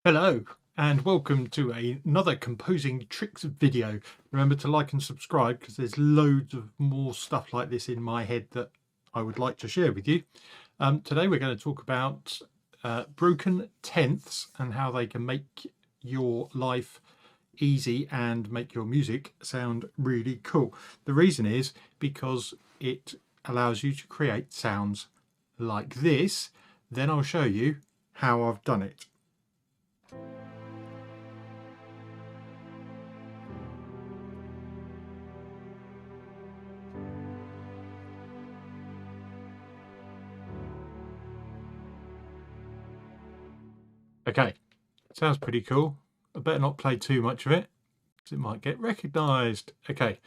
Hello and welcome to another composing tricks video. Remember to like and subscribe because there's loads of more stuff like this in my head that I would like to share with you. Today we're going to talk about broken tenths and how they can make your life easy and make your music sound really cool. The reason is because it allows you to create sounds like this. Then I'll show you how I've done it. Okay, sounds pretty cool. I better not play too much of it because it might get recognised. Okay,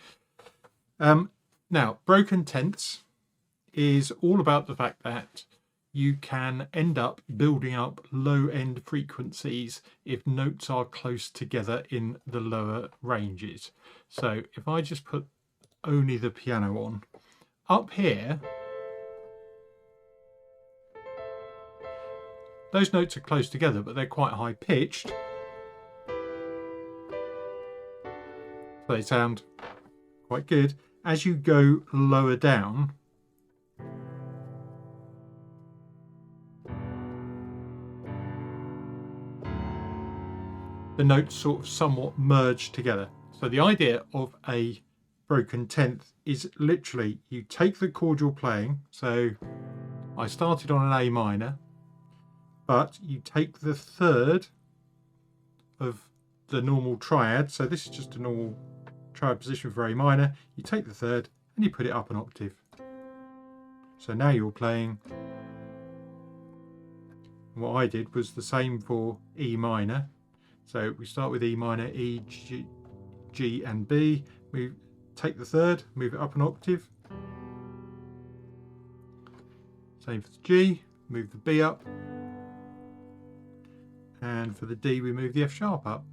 now broken tenths is all about the fact that you can end up building up low end frequencies if notes are close together in the lower ranges. So if I just put only the piano on, up here those notes are close together, but they're quite high pitched. So they sound quite good. As you go lower down, the notes sort of somewhat merge together. So the idea of a broken tenth is literally you take the chord you're playing. So I started on an A minor, but you take the third of the normal triad. So this is just a normal triad position for A minor. You take the third and you put it up an octave. So now you're playing. What I did was the same for E minor. So we start with E minor, E, G and B. We take the third, move it up an octave. Same for the G, move the B up. And for the D we move the F sharp up.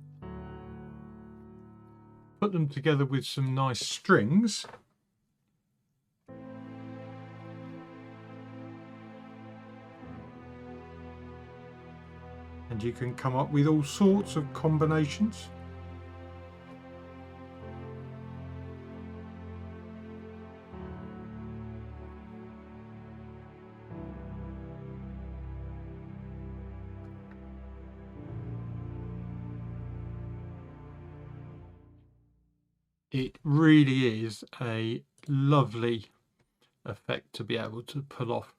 Put them together with some nice strings. And you can come up with all sorts of combinations. It really is a lovely effect to be able to pull off,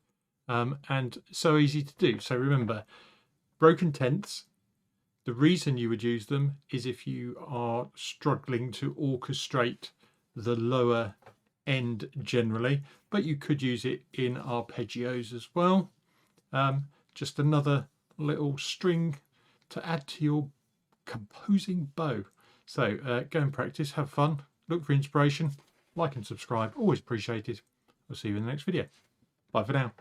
and so easy to do. So remember, broken tenths, the reason you would use them is if you are struggling to orchestrate the lower end generally, but you could use it in arpeggios as well. Just another little string to add to your composing bow. So go and practice, have fun, look for inspiration, like and subscribe, always appreciated. I'll see you in the next video. Bye for now.